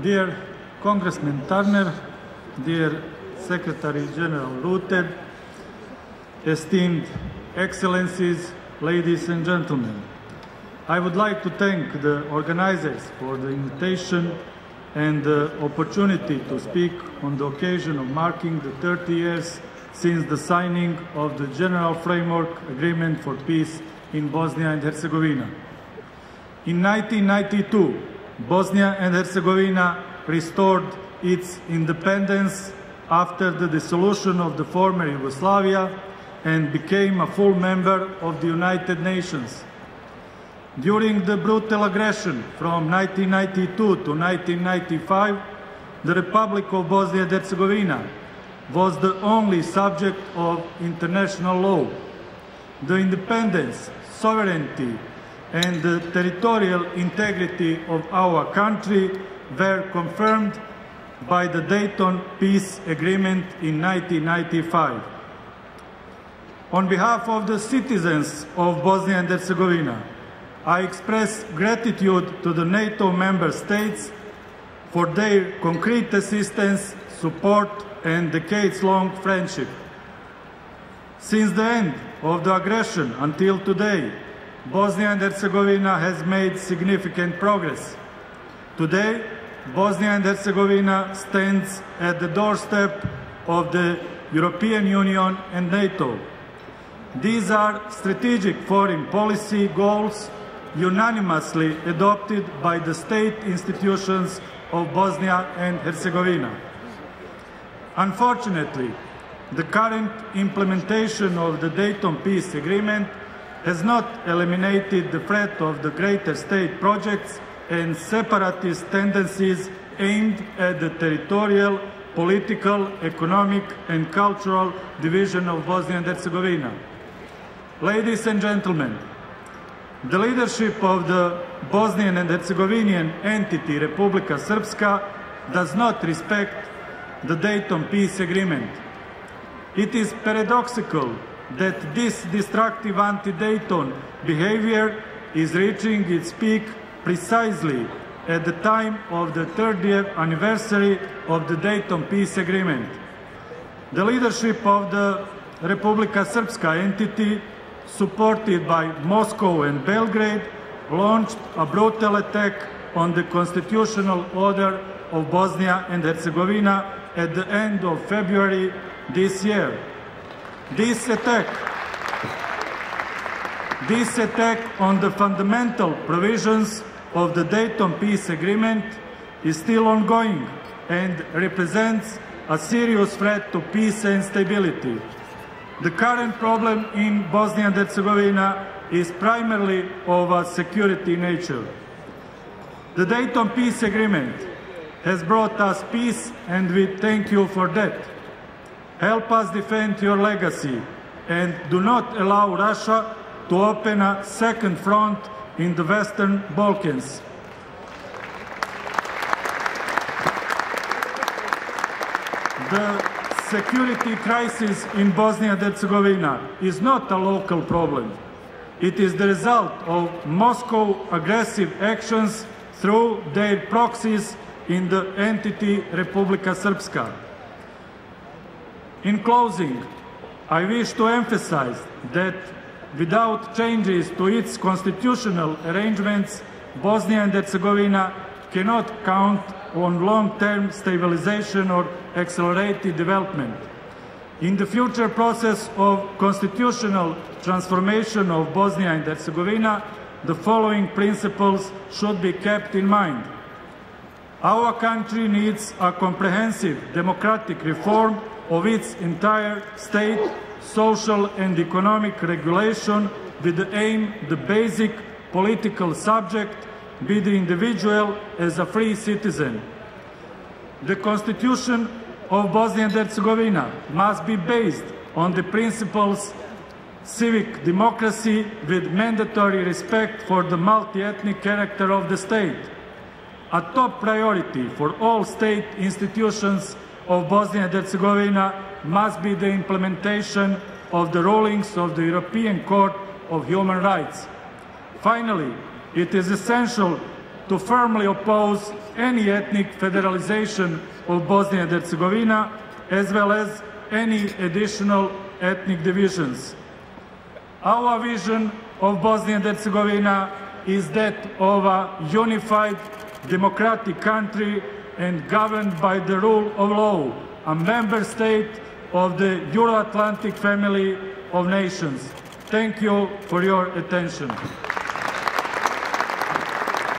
Dear Congressman Turner, dear Secretary General Ruthed, esteemed Excellencies, ladies and gentlemen, I would like to thank the organizers for the invitation and the opportunity to speak on the occasion of marking the 30 years since the signing of the General Framework Agreement for Peace in Bosnia and Herzegovina. In 1992, Bosnia and Herzegovina restored its independence after the dissolution of the former Yugoslavia and became a full member of the United Nations. During the brutal aggression from 1992 to 1995, the Republic of Bosnia and Herzegovina was the only subject of international law. The independence, sovereignty, and the territorial integrity of our country were confirmed by the Dayton Peace Agreement in 1995. On behalf of the citizens of Bosnia and Herzegovina, I express gratitude to the NATO member states for their concrete assistance, support, and decades-long friendship. Since the end of the aggression until today, Bosnia and Herzegovina has made significant progress. Today, Bosnia and Herzegovina stands at the doorstep of the European Union and NATO. These are strategic foreign policy goals unanimously adopted by the state institutions of Bosnia and Herzegovina. Unfortunately, the current implementation of the Dayton Peace Agreement has not eliminated the threat of the greater state projects and separatist tendencies aimed at the territorial, political, economic, and cultural division of Bosnia and Herzegovina. Ladies and gentlemen, the leadership of the Bosnian and Herzegovinian entity Republika Srpska does not respect the Dayton Peace Agreement. It is paradoxical that this destructive anti-Dayton behavior is reaching its peak precisely at the time of the 30th anniversary of the Dayton Peace Agreement. The leadership of the Republika Srpska entity, supported by Moscow and Belgrade, launched a brutal attack on the constitutional order of Bosnia and Herzegovina at the end of February this year. This attack on the fundamental provisions of the Dayton Peace Agreement is still ongoing and represents a serious threat to peace and stability. The current problem in Bosnia and Herzegovina is primarily of a security nature. The Dayton Peace Agreement has brought us peace, and we thank you for that. Help us defend your legacy and do not allow Russia to open a second front in the Western Balkans. The security crisis in Bosnia and Herzegovina is not a local problem. It is the result of Moscow's aggressive actions through their proxies in the entity Republika Srpska. In closing, I wish to emphasize that without changes to its constitutional arrangements, Bosnia and Herzegovina cannot count on long-term stabilization or accelerated development. In the future process of constitutional transformation of Bosnia and Herzegovina, the following principles should be kept in mind. Our country needs a comprehensive democratic reform of its entire state, social and economic regulation with the aim the basic political subject be the individual as a free citizen. The Constitution of Bosnia and Herzegovina must be based on the principles civic democracy with mandatory respect for the multi-ethnic character of the state. A top priority for all state institutions of Bosnia and Herzegovina must be the implementation of the rulings of the European Court of Human Rights. Finally, it is essential to firmly oppose any ethnic federalization of Bosnia and Herzegovina, as well as any additional ethnic divisions. Our vision of Bosnia and Herzegovina is that of a unified democratic country and governed by the rule of law, a member state of the Euro-Atlantic family of nations. Thank you for your attention.